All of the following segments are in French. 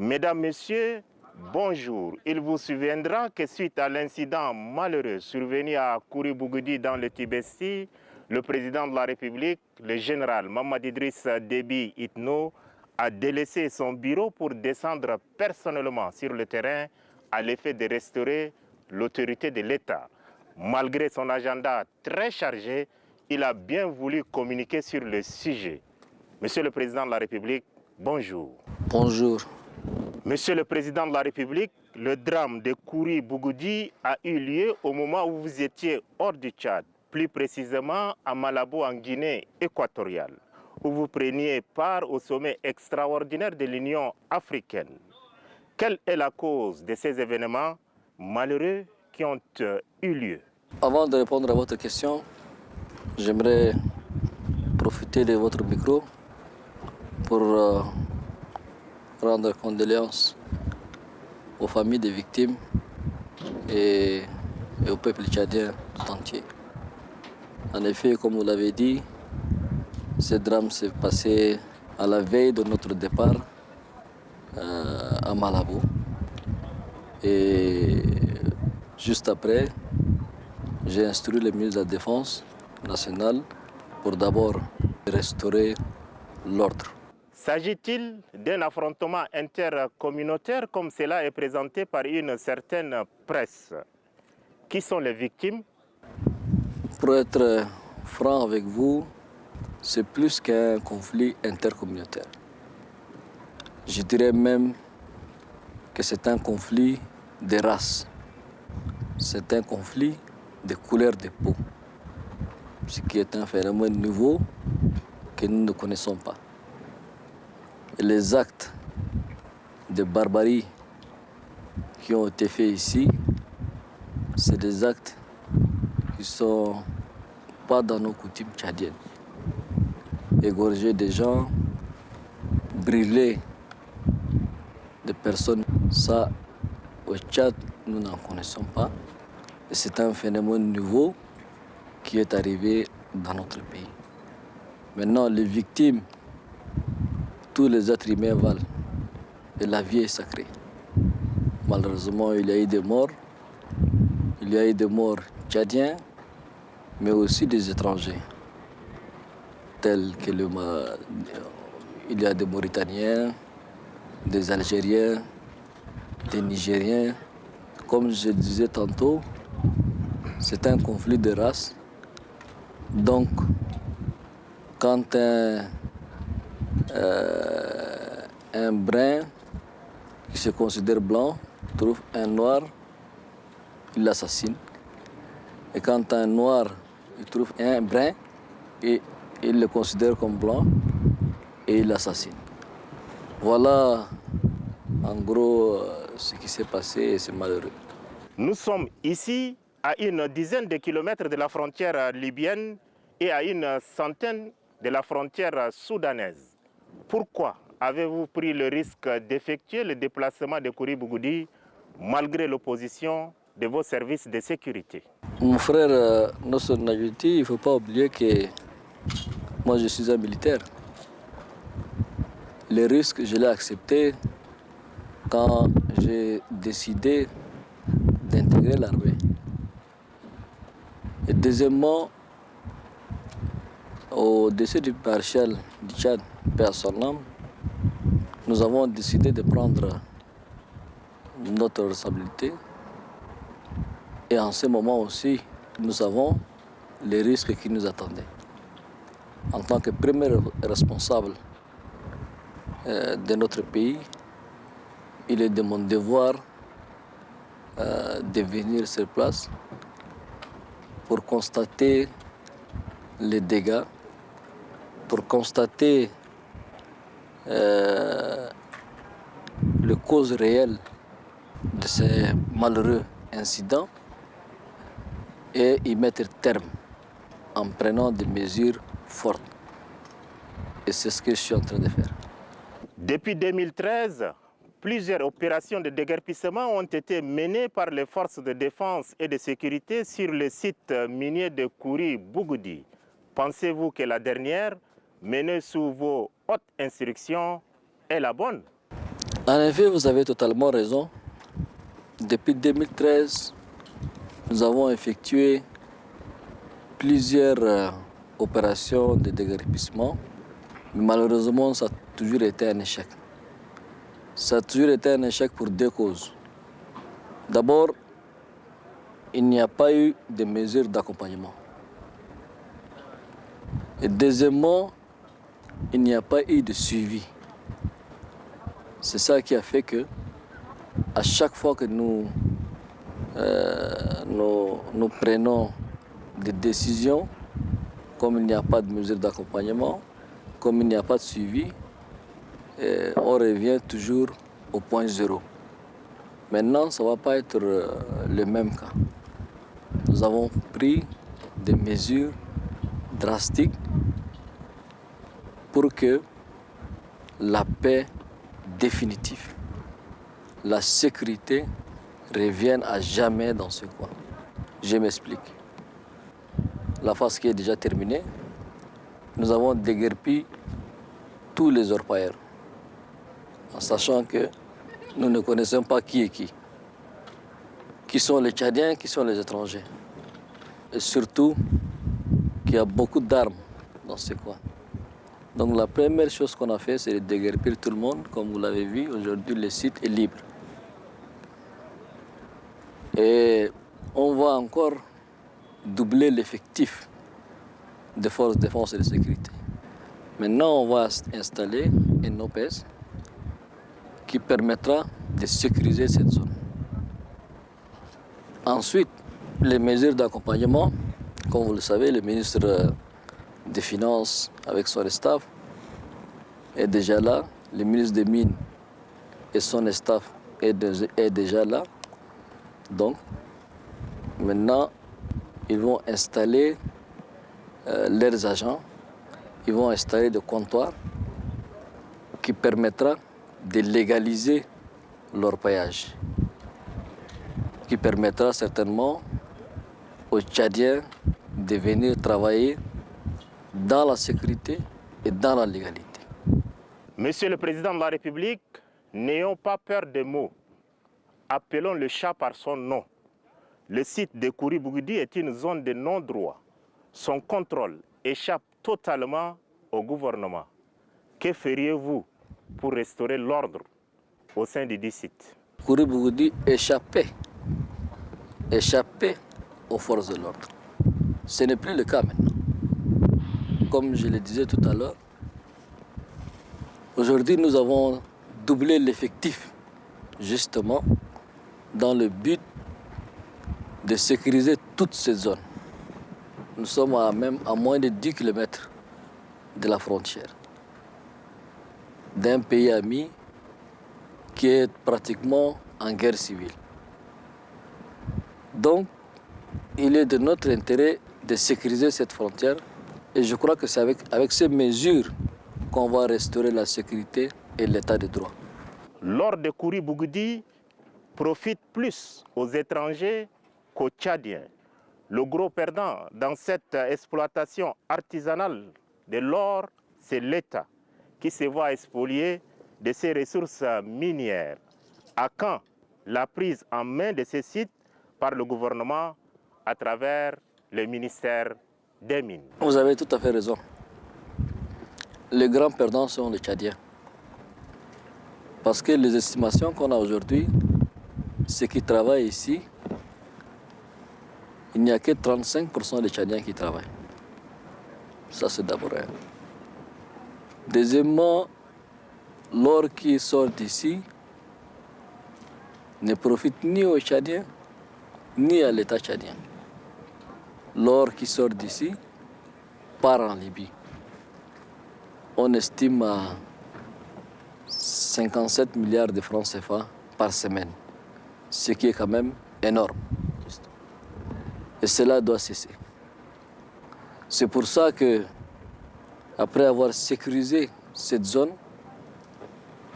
Mesdames, Messieurs, bonjour. Il vous souviendra que suite à l'incident malheureux survenu à Kouri-Bougoudi dans le Tibesti, le président de la République, le général Mamadi Idriss Déby Itno, a délaissé son bureau pour descendre personnellement sur le terrain à l'effet de restaurer l'autorité de l'État. Malgré son agenda très chargé, il a bien voulu communiquer sur le sujet. Monsieur le président de la République, bonjour. Bonjour. Monsieur le président de la République, le drame de Kouri-Bougoudi a eu lieu au moment où vous étiez hors du Tchad, plus précisément à Malabo en Guinée équatoriale, où vous preniez part au sommet extraordinaire de l'Union africaine. Quelle est la cause de ces événements malheureux qui ont eu lieu? Avant de répondre à votre question, j'aimerais profiter de votre micro pour rendre condoléances aux familles des victimes et au peuple tchadien tout entier. En effet, comme vous l'avez dit, ce drame s'est passé à la veille de notre départ à Malabo. Et juste après, j'ai instruit le ministre de la Défense nationale pour d'abord restaurer l'ordre. S'agit-il d'un affrontement intercommunautaire comme cela est présenté par une certaine presse? Qui sont les victimes? Pour être franc avec vous, c'est plus qu'un conflit intercommunautaire. Je dirais même que c'est un conflit de races. C'est un conflit de couleur de peau, ce qui est un phénomène nouveau que nous ne connaissons pas. Et les actes de barbarie qui ont été faits ici, c'est des actes qui ne sont pas dans nos coutumes tchadiennes. Égorger des gens, brûler des personnes, ça, au Tchad, nous n'en connaissons pas. Et c'est un phénomène nouveau qui est arrivé dans notre pays. Maintenant, les victimes, tous les êtres humains valent. Et la vie est sacrée. Malheureusement, il y a eu des morts. Il y a eu des morts tchadiens, mais aussi des étrangers, tels que il y a des Mauritaniens, des Algériens, des Nigériens. Comme je disais tantôt, c'est un conflit de race. Donc, quand un brun qui se considère blanc trouve un noir, il l'assassine. Et quand un noir il trouve un brun, et il le considère comme blanc et il l'assassine. Voilà en gros ce qui s'est passé et c'est malheureux. Nous sommes ici à une dizaine de kilomètres de la frontière libyenne et à une centaine de la frontière soudanaise. Pourquoi avez-vous pris le risque d'effectuer le déplacement de Kouri-Bougoudi malgré l'opposition de vos services de sécurité? Mon frère, notre nationalité, il ne faut pas oublier que moi je suis un militaire. Le risque, je l'ai accepté quand j'ai décidé d'intégrer l'armée. Et deuxièmement, au décès du maréchal du Tchad, paix à son âme, nous avons décidé de prendre notre responsabilité. Et en ce moment aussi, nous savons les risques qui nous attendaient. En tant que premier responsable de notre pays, il est de mon devoir de venir sur place pour constater les dégâts, pour constater les causes réelles de ces malheureux incidents et y mettre terme en prenant des mesures fortes. Et c'est ce que je suis en train de faire. Depuis 2013, plusieurs opérations de déguerpissement ont été menées par les forces de défense et de sécurité sur le site minier de Kouri-Bougoudi. Pensez-vous que la dernière, menée sous vos hautes instructions, est la bonne? En effet, vous avez totalement raison. Depuis 2013, nous avons effectué plusieurs opérations de déguerpissement, mais malheureusement, ça a toujours été un échec. Ça a toujours été un échec pour deux causes. D'abord, il n'y a pas eu de mesures d'accompagnement. Et deuxièmement, il n'y a pas eu de suivi. C'est ça qui a fait que, à chaque fois que nous prenons des décisions, comme il n'y a pas de mesures d'accompagnement, comme il n'y a pas de suivi, on revient toujours au point zéro. Maintenant, ça ne va pas être le même cas. Nous avons pris des mesures drastiques pour que la paix définitive, la sécurité revienne à jamais dans ce coin. Je m'explique. La phase qui est déjà terminée, nous avons déguerpi tous les orpailleurs, en sachant que nous ne connaissons pas qui est qui. Qui sont les Tchadiens, qui sont les étrangers. Et surtout, qu'il y a beaucoup d'armes dans ce coin. Donc la première chose qu'on a fait, c'est de déguerpir tout le monde. Comme vous l'avez vu, aujourd'hui, le site est libre. Et on va encore doubler l'effectif des forces de défense et de sécurité. Maintenant, on va installer un OPS qui permettra de sécuriser cette zone. Ensuite, les mesures d'accompagnement, comme vous le savez, le ministre des Finances avec son staff est déjà là, le ministre des Mines et son staff est déjà là. Donc, maintenant, ils vont installer leurs agents, ils vont installer des comptoirs qui permettra de légaliser leur paillage, qui permettra certainement aux Tchadiens de venir travailler dans la sécurité et dans la légalité. Monsieur le Président de la République, n'ayons pas peur des mots. Appelons le chat par son nom. Le site de Kouri-Bougoudi est une zone de non-droit. Son contrôle échappe totalement au gouvernement. Que feriez-vous pour restaurer l'ordre au sein du dit site? Kouri-Bougoudi échappait aux forces de l'ordre. Ce n'est plus le cas maintenant. Comme je le disais tout à l'heure, aujourd'hui nous avons doublé l'effectif justement dans le but de sécuriser toute cette zone. Nous sommes à moins de 10 km de la frontière d'un pays ami qui est pratiquement en guerre civile. Donc, il est de notre intérêt de sécuriser cette frontière et je crois que c'est avec ces mesures qu'on va restaurer la sécurité et l'état de droit. L'ordre de Kouri-Bougoudi profite plus aux étrangers qu'aux Tchadiens. Le gros perdant dans cette exploitation artisanale de l'or, c'est l'État qui se voit spolier de ses ressources minières. À quand la prise en main de ces sites par le gouvernement à travers le ministère des Mines? Vous avez tout à fait raison. Les grands perdants sont les Tchadiens. Parce que les estimations qu'on a aujourd'hui, ceux qui travaillent ici, il n'y a que 35% des Tchadiens qui travaillent. Ça, c'est d'abord un. Deuxièmement, l'or qui sort d'ici ne profite ni aux Tchadiens, ni à l'État tchadien. L'or qui sort d'ici part en Libye. On estime à 57 milliards de francs CFA par semaine, ce qui est quand même énorme. Et cela doit cesser. C'est pour ça que, après avoir sécurisé cette zone,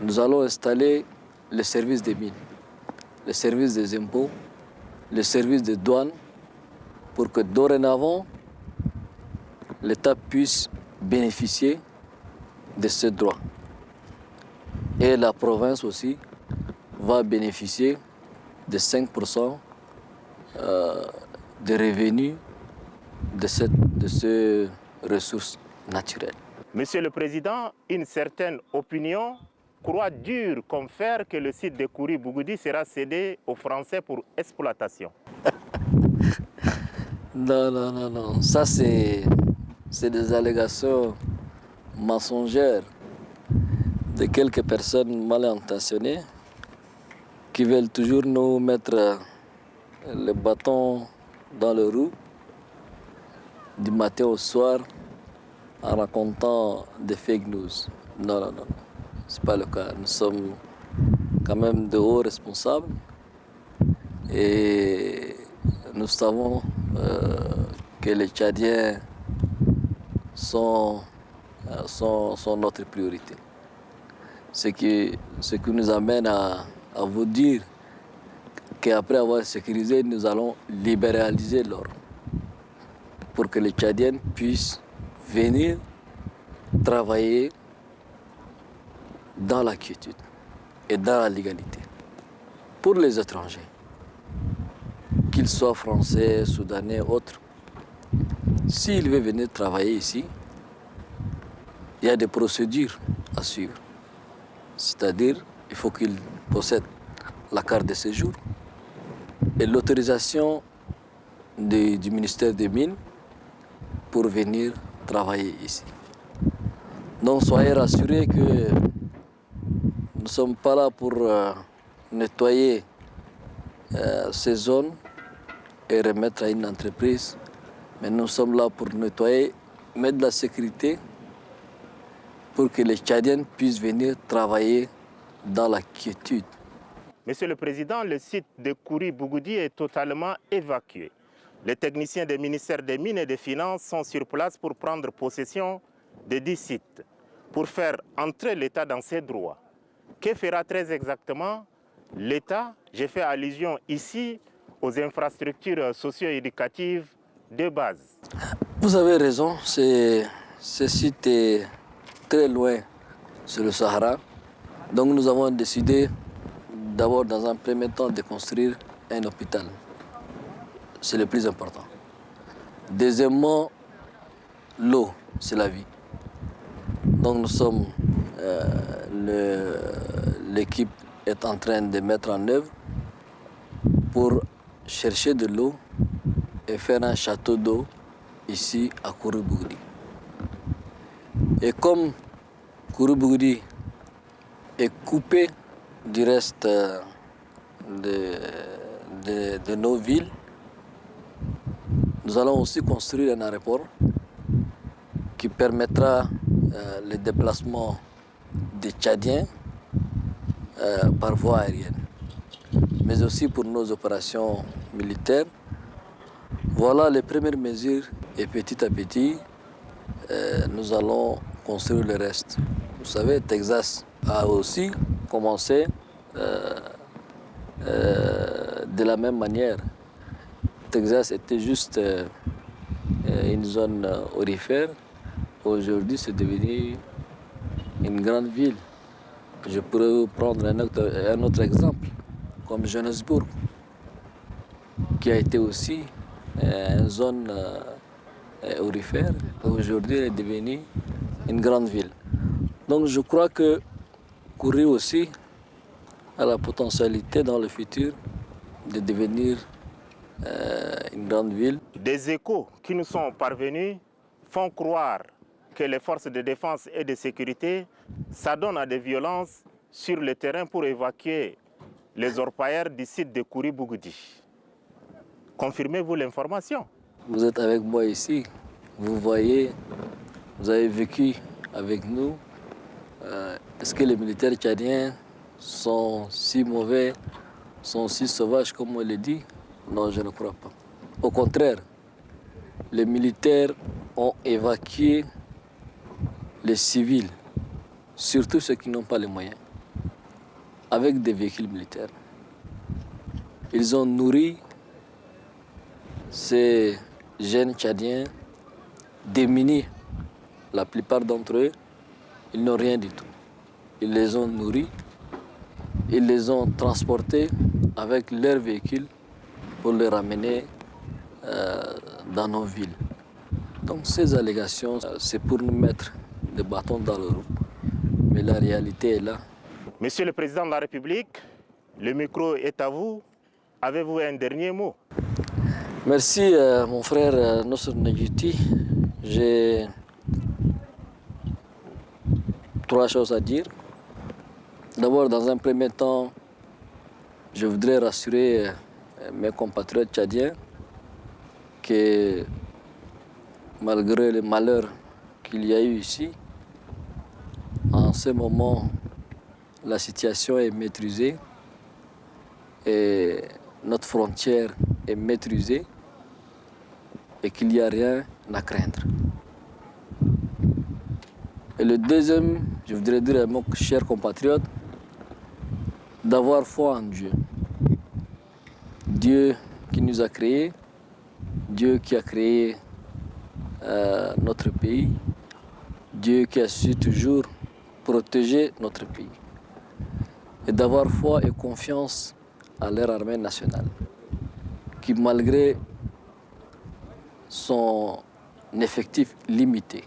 nous allons installer les services des mines, les services des impôts, les services des douanes, pour que dorénavant, l'État puisse bénéficier de ce droit. Et la province aussi va bénéficier de 5% des revenus de ces ressources naturelles. Monsieur le Président, une certaine opinion croit dur comme fer que le site de Kouri-Bougoudi sera cédé aux Français pour exploitation. Non. Ça, c'est des allégations mensongères de quelques personnes mal intentionnées qui veulent toujours nous mettre le bâton dans le roue du matin au soir en racontant des fake news. Non. Ce n'est pas le cas. Nous sommes quand même de hauts responsables et nous savons que les Tchadiens sont notre priorité. Ce qui nous amène à vous dire qu'après avoir sécurisé, nous allons libéraliser l'or pour que les Tchadiens puissent venir travailler dans la quiétude et dans la légalité. Pour les étrangers, qu'ils soient français, soudanais, autres, s'ils veulent venir travailler ici, il y a des procédures à suivre. C'est-à-dire, il faut qu'ils possèdent la carte de séjour et l'autorisation du ministère des Mines pour venir travailler ici. Donc soyez rassurés que nous ne sommes pas là pour nettoyer ces zones et remettre à une entreprise, mais nous sommes là pour nettoyer, mettre de la sécurité pour que les Tchadiens puissent venir travailler dans la quiétude. Monsieur le Président, le site de Kouri-Bougoudi est totalement évacué. Les techniciens des ministères des Mines et des Finances sont sur place pour prendre possession de 10 sites, pour faire entrer l'État dans ses droits. Que fera très exactement l'État? J'ai fait allusion ici aux infrastructures socio-éducatives de base. Vous avez raison, ce site est très loin sur le Sahara. Donc nous avons décidé d'abord, dans un premier temps, de construire un hôpital. C'est le plus important. Deuxièmement, l'eau, c'est la vie. Donc nous sommes, l'équipe est en train de mettre en œuvre pour chercher de l'eau et faire un château d'eau ici à Kouri-Bougoudi. Et comme Kouri-Bougoudi est coupé du reste de nos villes, nous allons aussi construire un aéroport qui permettra le déplacement des Tchadiens par voie aérienne, mais aussi pour nos opérations militaires. Voilà les premières mesures et petit à petit, nous allons construire le reste. Vous savez, Texas a aussi commencé de la même manière. Texas était juste une zone aurifère. Aujourd'hui, c'est devenu une grande ville. Je pourrais vous prendre un autre exemple, comme Johannesburg, qui a été aussi une zone aurifère. Aujourd'hui, elle est devenue une grande ville. Donc je crois que Kouri aussi a la potentialité dans le futur de devenir une grande ville. Des échos qui nous sont parvenus font croire que les forces de défense et de sécurité s'adonnent à des violences sur le terrain pour évacuer les orpailleurs du site de Kouri-Bougoudi. Confirmez-vous l'information? Vous êtes avec moi ici, vous voyez, vous avez vécu avec nous. Est-ce que les militaires tchadiens sont si mauvais, sont si sauvages comme on le dit? Non, je ne crois pas. Au contraire, les militaires ont évacué les civils, surtout ceux qui n'ont pas les moyens, avec des véhicules militaires. Ils ont nourri ces jeunes Tchadiens démunis. La plupart d'entre eux, ils n'ont rien du tout. ils les ont nourris, ils les ont transportés avec leurs véhicules pour les ramener dans nos villes. Donc ces allégations, c'est pour nous mettre des bâtons dans le roues. Mais la réalité est là. Monsieur le Président de la République, le micro est à vous. Avez-vous un dernier mot? Merci mon frère Nosr Nedjiti. J'ai 3 choses à dire. D'abord, dans un premier temps, je voudrais rassurer mes compatriotes tchadiens que malgré les malheurs qu'il y a eu ici, en ce moment, la situation est maîtrisée et notre frontière est maîtrisée et qu'il n'y a rien à craindre. Et le deuxième, je voudrais dire à mes chers compatriotes, d'avoir foi en Dieu. Dieu qui nous a créés, Dieu qui a créé notre pays, Dieu qui a su toujours protéger notre pays. Et d'avoir foi et confiance à leur armée nationale, qui malgré son effectif limité,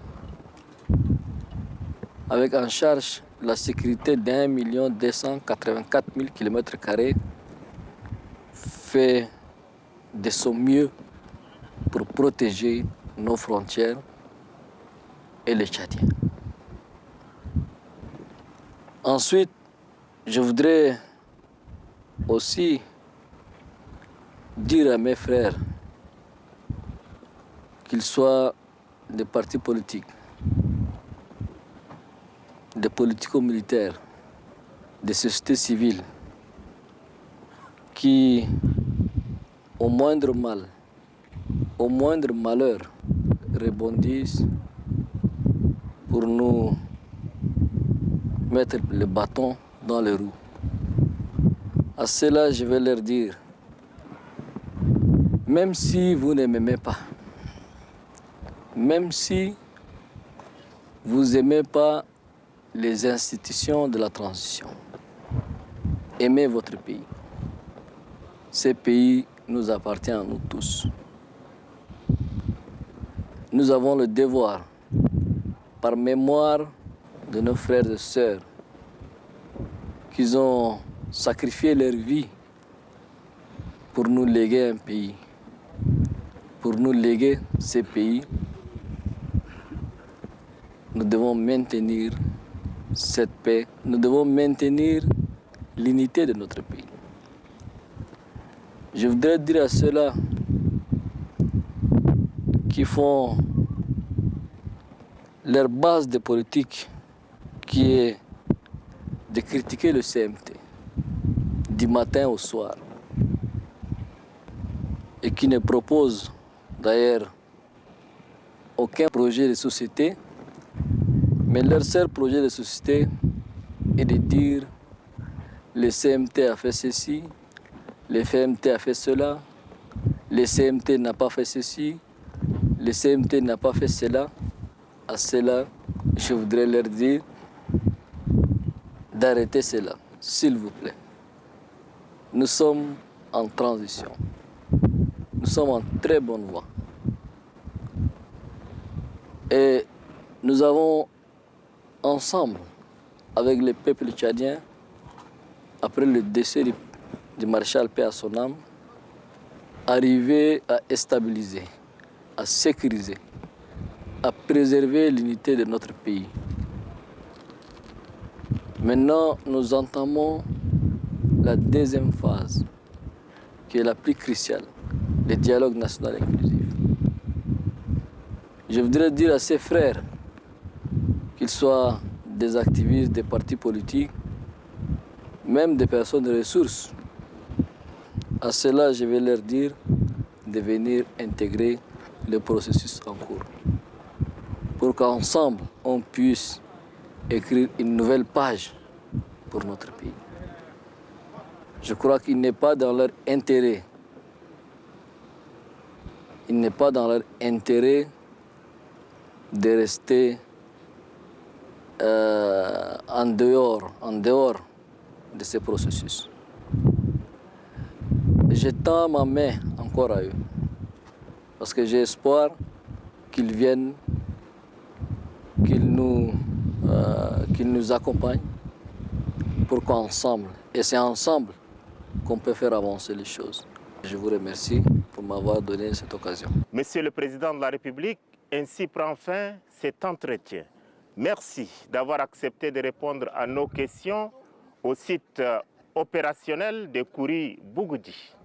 avec en charge la sécurité d'1 284 000 km², fait de son mieux pour protéger nos frontières et les Tchadiens. Ensuite, je voudrais aussi dire à mes frères, qu'ils soient des partis politiques, des politico-militaires, des sociétés civiles, qui, au moindre mal, au moindre malheur, rebondissent pour nous mettre le bâton dans les roues. À cela, je vais leur dire, même si vous ne m'aimez pas, même si vous n'aimez pas les institutions de la transition, aimez votre pays. Ce pays nous appartient à nous tous. Nous avons le devoir, par mémoire de nos frères et sœurs, qui ont sacrifié leur vie pour nous léguer un pays, pour nous léguer ce pays. Nous devons maintenir cette paix, nous devons maintenir l'unité de notre pays. Je voudrais dire à ceux-là qui font leur base de politique, qui est de critiquer le CMT du matin au soir, et qui ne proposent d'ailleurs aucun projet de société, mais leur seul projet de société est de dire le CMT a fait ceci, le CMT a fait cela, le CMT n'a pas fait ceci, le CMT n'a pas fait cela. À cela, je voudrais leur dire d'arrêter cela, s'il vous plaît. Nous sommes en transition. Nous sommes en très bonne voie. Et nous avons ensemble, avec le peuple tchadien, après le décès du maréchal paix à son âme, arrivé à stabiliser, à sécuriser, à préserver l'unité de notre pays. Maintenant, nous entamons la deuxième phase, qui est la plus cruciale, le dialogue national inclusif. Je voudrais dire à ces frères, qu'ils soient des activistes, des partis politiques, même des personnes de ressources, à cela, je vais leur dire de venir intégrer le processus en cours, pour qu'ensemble, on puisse écrire une nouvelle page pour notre pays. Je crois qu'il n'est pas dans leur intérêt, il n'est pas dans leur intérêt de rester en dehors de ces processus. Je tends ma main encore à eux, parce que j'ai espoir qu'ils viennent, qu'ils nous accompagnent, pour qu'ensemble, et c'est ensemble qu'on peut faire avancer les choses. Je vous remercie pour m'avoir donné cette occasion. Monsieur le Président de la République, ainsi prend fin cet entretien. Merci d'avoir accepté de répondre à nos questions au site opérationnel de Kouri Bougoudi.